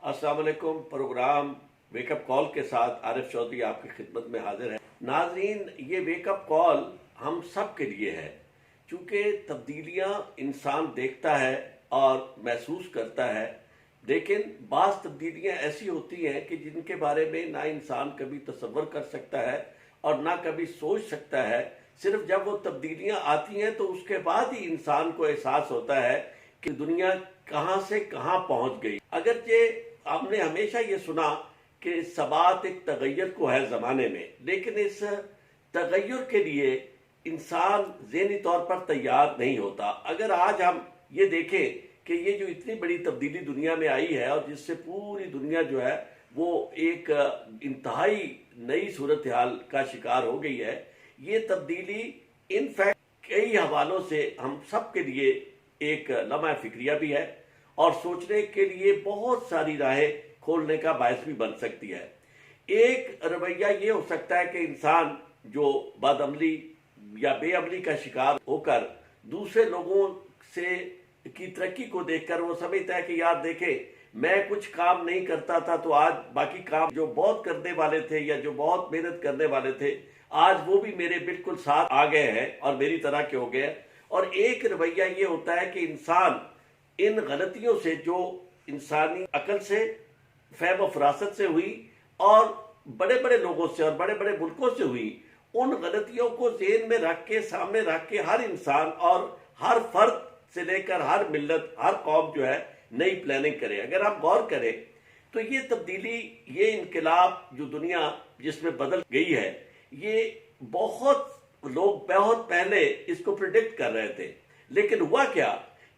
अस्सलाम वालेकुम। Programme wake up call के साथ आरिफ चौधरी आपकी खिदमत में हाजिर है। नाजरीन, ये वेकअप कॉल हम सब के लिए है, चूँकि तब्दीलियाँ इंसान देखता है और महसूस करता है, लेकिन बाज़ तब्दीलियाँ ऐसी होती हैं कि जिनके बारे में ना इंसान कभी तसव्वुर कर सकता है और ना कभी सोच सकता है। सिर्फ जब वो तब्दीलियाँ आती हैं तो उसके बाद ही इंसान को एहसास होता है कि दुनिया कहाँ से कहाँ पहुँच गई। अगरचे आपने हमेशा ये सुना कि सबात एक तगैर को है ज़माने में, लेकिन इस तगैर के लिए इंसान ज़हनी तौर पर तैयार नहीं होता। अगर आज हम ये देखें कि ये जो इतनी बड़ी तब्दीली दुनिया में आई है और जिससे पूरी दुनिया जो है वो एक इंतहाई नई सूरत हाल का शिकार हो गई है, ये तब्दीली इनफैक्ट कई हवालों से हम सब के लिए एक लम्हा फिक्रिया भी है और सोचने के लिए बहुत सारी राहें खोलने का बायस भी बन सकती है। एक रवैया ये हो सकता है कि इंसान जो बदअमली या बेअमली का शिकार होकर दूसरे लोगों से की तरक्की को देखकर वो समझता है कि यार देखे, मैं कुछ काम नहीं करता था तो आज बाकी काम जो बहुत करने वाले थे या जो बहुत मेहनत करने वाले थे, आज वो भी मेरे बिल्कुल साथ आ गए हैं और मेरी तरह के हो गए। और एक रवैया ये होता है कि इंसान इन गलतियों से जो इंसानी अकल से, फहम फरासत से हुई और बड़े बड़े लोगों से और बड़े बड़े मुल्कों से हुई, उन गलतियों को ज़हन में रख के, सामने रख के हर इंसान और हर फर्द से लेकर हर मिल्लत, हर कौम जो है नई प्लानिंग करे। अगर आप गौर करें तो ये तब्दीली, ये इनकलाब जो दुनिया जिसमें बदल गई है, ये बहुत लोग बहुत पहले इसको प्रिडिक्ट कर रहे थे, लेकिन हुआ क्या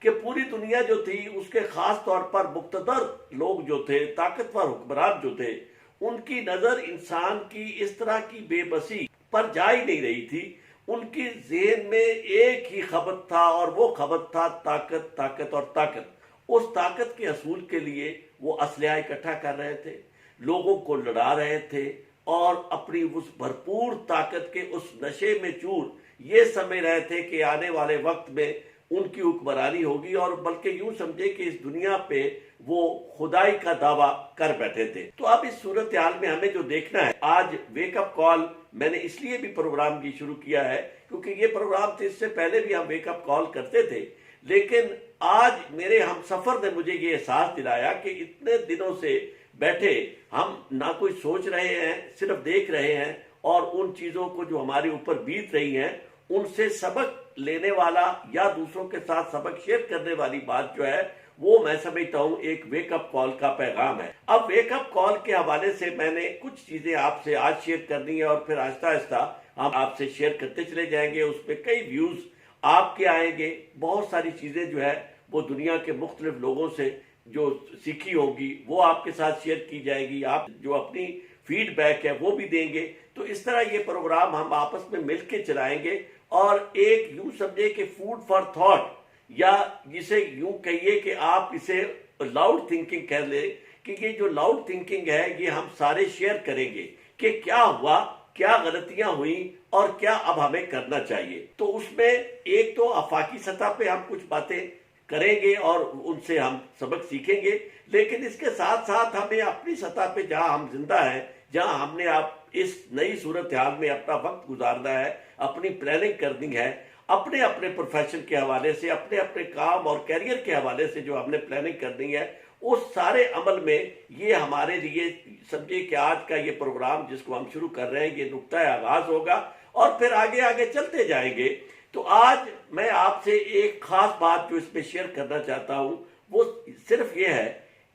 कि पूरी दुनिया जो थी उसके खास तौर पर मुक़्तदर लोग जो थे, ताकतवर हुक्मरान जो थे, उनकी नज़र इंसान की इस तरह की बेबसी पर जा ही नहीं रही थी। उनकी ज़हन में एक ही खबत था और वो खबत था ताकत, ताकत और ताकत। उस ताकत के हसूल के लिए वो असलहा इकट्ठा कर रहे थे, लोगों को लड़ा रहे थे और अपनी उस भरपूर ताकत के उस नशे में चूर ये समझ रहे थे कि आने वाले वक्त में उनकी हुक्मरानी होगी, और बल्कि यूं समझे कि इस दुनिया पे वो खुदाई का दावा कर बैठे थे। तो अब इस सूरत हाल में हमें जो देखना है, आज वेकअप कॉल मैंने इसलिए भी प्रोग्राम की शुरू किया है क्योंकि ये प्रोग्राम से इससे पहले भी हम वेकअप कॉल करते थे, लेकिन आज मेरे हम सफर ने मुझे ये एहसास दिलाया कि इतने दिनों से बैठे हम ना कोई सोच रहे हैं, सिर्फ देख रहे हैं और उन चीजों को जो हमारे ऊपर बीत रही हैं उनसे सबक लेने वाला या दूसरों के साथ सबक शेयर करने वाली बात जो है वो मैं समझता हूँ एक वेकअप कॉल का पैगाम है। अब वेकअप कॉल के हवाले से मैंने कुछ चीजें आपसे आज शेयर करनी है और फिर आहिस्ता आहिस्ता हम आपसे शेयर करते चले जाएंगे। उसमें कई व्यूज आपके आएंगे, बहुत सारी चीजें जो है वो दुनिया के मुख्तलिफ लोगों से जो सीखी होगी वो आपके साथ शेयर की जाएगी, आप जो अपनी फीडबैक है वो भी देंगे। तो इस तरह ये प्रोग्राम हम आपस में मिलकर चलाएंगे और एक यूं समझे कि फूड फॉर थॉट, या जिसे यूं कहिए कि आप इसे लाउड थिंकिंग कह ले, कि ये जो लाउड थिंकिंग है ये हम सारे शेयर करेंगे कि क्या हुआ, क्या गलतियां हुई और क्या अब हमें करना चाहिए। तो उसमें एक तो आफाकी सतह पे हम कुछ बातें करेंगे और उनसे हम सबक सीखेंगे, लेकिन इसके साथ साथ हमें अपनी सतह पे जहां हम जिंदा हैं, जहां हमने आप इस नई सूरत हाल में अपना वक्त गुजारना है, अपनी प्लानिंग करनी है, अपने अपने प्रोफेशन के हवाले से, अपने अपने काम और कैरियर के हवाले से जो हमने प्लानिंग करनी है, उस सारे अमल में ये हमारे लिए समझिए कि आज का ये प्रोग्राम जिसको हम शुरू कर रहे हैं ये नुक्ता आगाज होगा और फिर आगे आगे चलते जाएंगे। तो आज मैं आपसे एक खास बात जो इसमें शेयर करना चाहता हूं वो सिर्फ ये है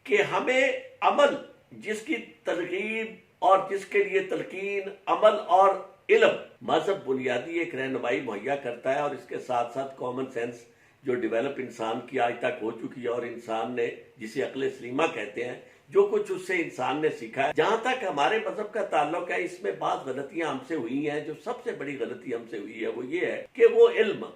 कि हमें अमल, जिसकी तरगीब और जिसके लिए तलकीन, अमल और इल्म, मजहब बुनियादी एक रहनुमाई मुहैया करता है और इसके साथ साथ कॉमन सेंस जो डेवलप इंसान की आज तक हो चुकी है और इंसान ने जिसे अक्ल सलीमा कहते हैं, जो कुछ उससे इंसान ने सीखा है। जहां तक हमारे मजहब का ताल्लुक है, इसमें बात गलतियां हमसे हुई हैं। जो सबसे बड़ी गलती हमसे हुई है वो ये है कि वो इल्म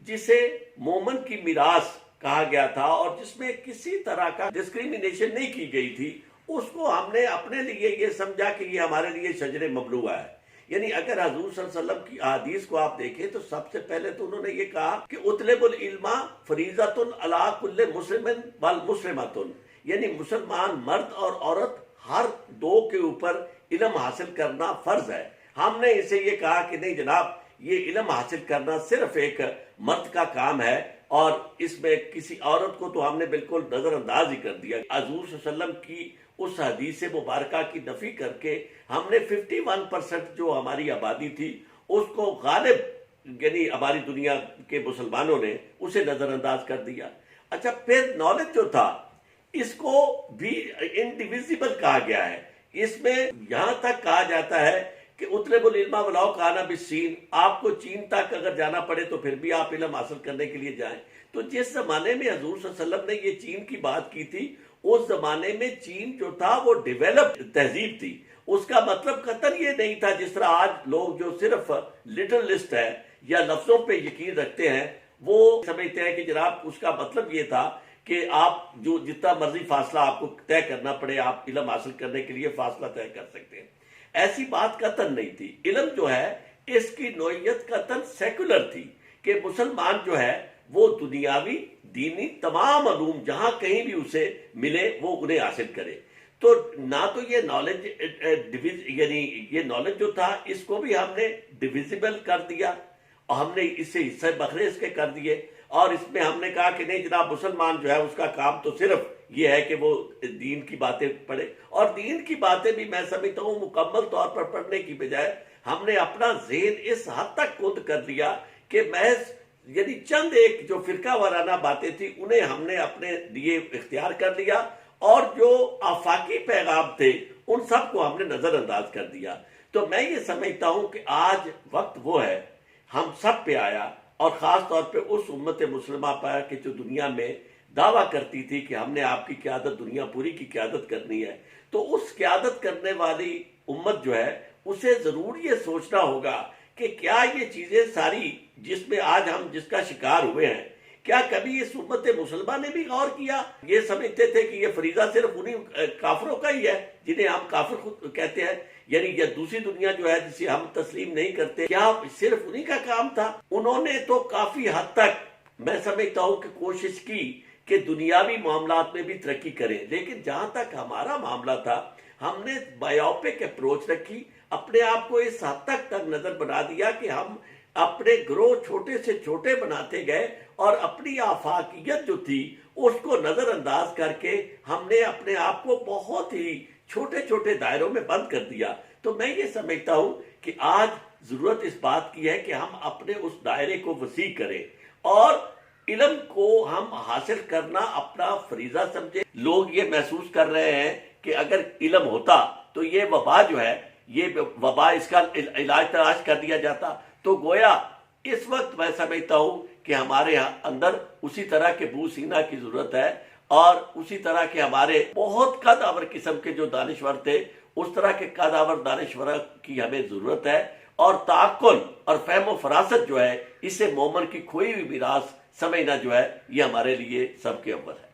जिसे मोमन की मिरास कहा गया था और जिसमें किसी तरह का डिस्क्रिमिनेशन नहीं की गई थी, उसको हमने अपने लिए ये समझा कि ये हमारे लिए शजरे ममलूआ है। यानी अगर हजूर सल्लल्लाहु अलैहि वसल्लम की हदीस को आप देखें तो सबसे पहले तो उन्होंने ये कहा कि उतलबुल इल्मा फरीज़तुन अला कुल्ले मुस्लिमिन वल मुस्लिमतुन, یعنی مسلمان مرد اور عورت ہر دو کے اوپر علم حاصل کرنا فرض ہے. ہم نے اسے یہ کہا کہ نہیں جناب، یہ علم حاصل کرنا صرف ایک مرد کا کام ہے، اور اس میں کسی عورت کو تو ہم نے بالکل نظر انداز ہی کر دیا. حضور صلی اللہ علیہ وسلم کی اس حدیث مبارکہ کی نفی کر کے ہم نے 51% جو ہماری آبادی تھی اس کو غالب یعنی ہماری دنیا کے مسلمانوں نے اسے نظر انداز کر دیا. اچھا، پھر نالج جو تھا اس کو بھی انڈیویزیبل کہا گیا ہے. اس میں یہاں تک کہا جاتا ہے کہ اطلب العلم ولو کان بالصین، آپ کو چین تک اگر جانا پڑے تو پھر بھی آپ علم حاصل کرنے کے لیے جائیں. تو جس زمانے میں حضور صلی اللہ علیہ وسلم نے یہ چین کی بات کی تھی، اس زمانے میں چین جو تھا وہ ڈیولپ تہذیب تھی. اس کا مطلب قطعاً یہ نہیں تھا جس طرح آج لوگ جو صرف لٹل لسٹ ہے یا لفظوں پہ یقین رکھتے ہیں، وہ سمجھتے ہیں کہ جناب اس کا مطلب یہ تھا کہ آپ جو جتنا مرضی فاصلہ آپ کو طے کرنا پڑے، آپ علم حاصل کرنے کے لیے فاصلہ طے کر سکتے ہیں. ایسی بات قطعاً نہیں تھی. علم جو ہے اس کی نوعیت قطعاً سیکولر تھی کہ مسلمان جو ہے وہ دنیاوی دینی تمام علوم جہاں کہیں بھی اسے ملے وہ انہیں حاصل کرے. تو نہ تو یہ نالج یعنی یہ نالج جو تھا اس کو بھی ہم نے ڈیویزیبل کر دیا، اور ہم نے اس سے حصے بکھرے اس کے کر دیے، اور اس میں ہم نے کہا کہ نہیں جناب، مسلمان جو ہے اس کا کام تو صرف یہ ہے کہ وہ دین کی باتیں پڑھے. اور دین کی باتیں بھی میں سمجھتا ہوں مکمل طور پر پڑھنے کی بجائے ہم نے اپنا ذہن اس حد تک کند کر دیا کہ محض یعنی چند ایک جو فرقہ وارانہ باتیں تھیں انہیں ہم نے اپنے لیے اختیار کر لیا، اور جو آفاقی پیغام تھے ان سب کو ہم نے نظر انداز کر دیا. تو میں یہ سمجھتا ہوں کہ آج وقت وہ ہے ہم سب پہ آیا، اور خاص طور پہ اس امت مسلمہ پر کہ جو دنیا میں دعویٰ کرتی تھی کہ ہم نے آپ کی قیادت، دنیا پوری کی قیادت کرنی ہے. تو اس قیادت کرنے والی امت جو ہے اسے ضرور یہ سوچنا ہوگا کہ کیا یہ چیزیں ساری جس میں آج ہم جس کا شکار ہوئے ہیں، کیا کبھی اس امت مسلمہ نے بھی غور کیا؟ یہ سمجھتے تھے کہ یہ فریضہ صرف انہی کافروں کا ہی ہے جنہیں ہم کافر خود کہتے ہیں، یعنی یہ دوسری دنیا جو ہے جسے ہم تسلیم نہیں کرتے، کیا صرف انہی کا کام تھا؟ انہوں نے تو کافی حد تک میں سمجھتا ہوں کہ کوشش کی کہ دنیاوی معاملات میں بھی ترقی کریں، لیکن جہاں تک ہمارا معاملہ تھا ہم نے بایوپک اپروچ رکھی، اپنے آپ کو اس حد تک نظر بنا دیا کہ ہم اپنے گروہ چھوٹے سے چھوٹے بناتے گئے، اور اپنی آفاقیت جو تھی اس کو نظر انداز کر کے ہم نے اپنے آپ کو بہت ہی چھوٹے چھوٹے دائروں میں بند کر دیا. تو میں یہ سمجھتا ہوں کہ آج ضرورت اس بات کی ہے کہ ہم اپنے اس دائرے کو وسیع کریں، اور علم کو ہم حاصل کرنا اپنا فریضہ سمجھیں. لوگ یہ محسوس کر رہے ہیں کہ اگر علم ہوتا تو یہ وبا جو ہے، یہ وبا اس کا علاج تلاش کر دیا جاتا. تو گویا اس وقت میں سمجھتا ہوں کہ ہمارے اندر اسی طرح کے بو سینہ کی ضرورت ہے، اور اسی طرح کے ہمارے بہت قد آور قسم کے جو دانشور تھے اس طرح کے قد آور دانشور کی ہمیں ضرورت ہے. اور تعقل اور فہم و فراست جو ہے اسے مومن کی کھوئی ہوئی میراث سمجھنا جو ہے یہ ہمارے لیے سب کے اول ہے.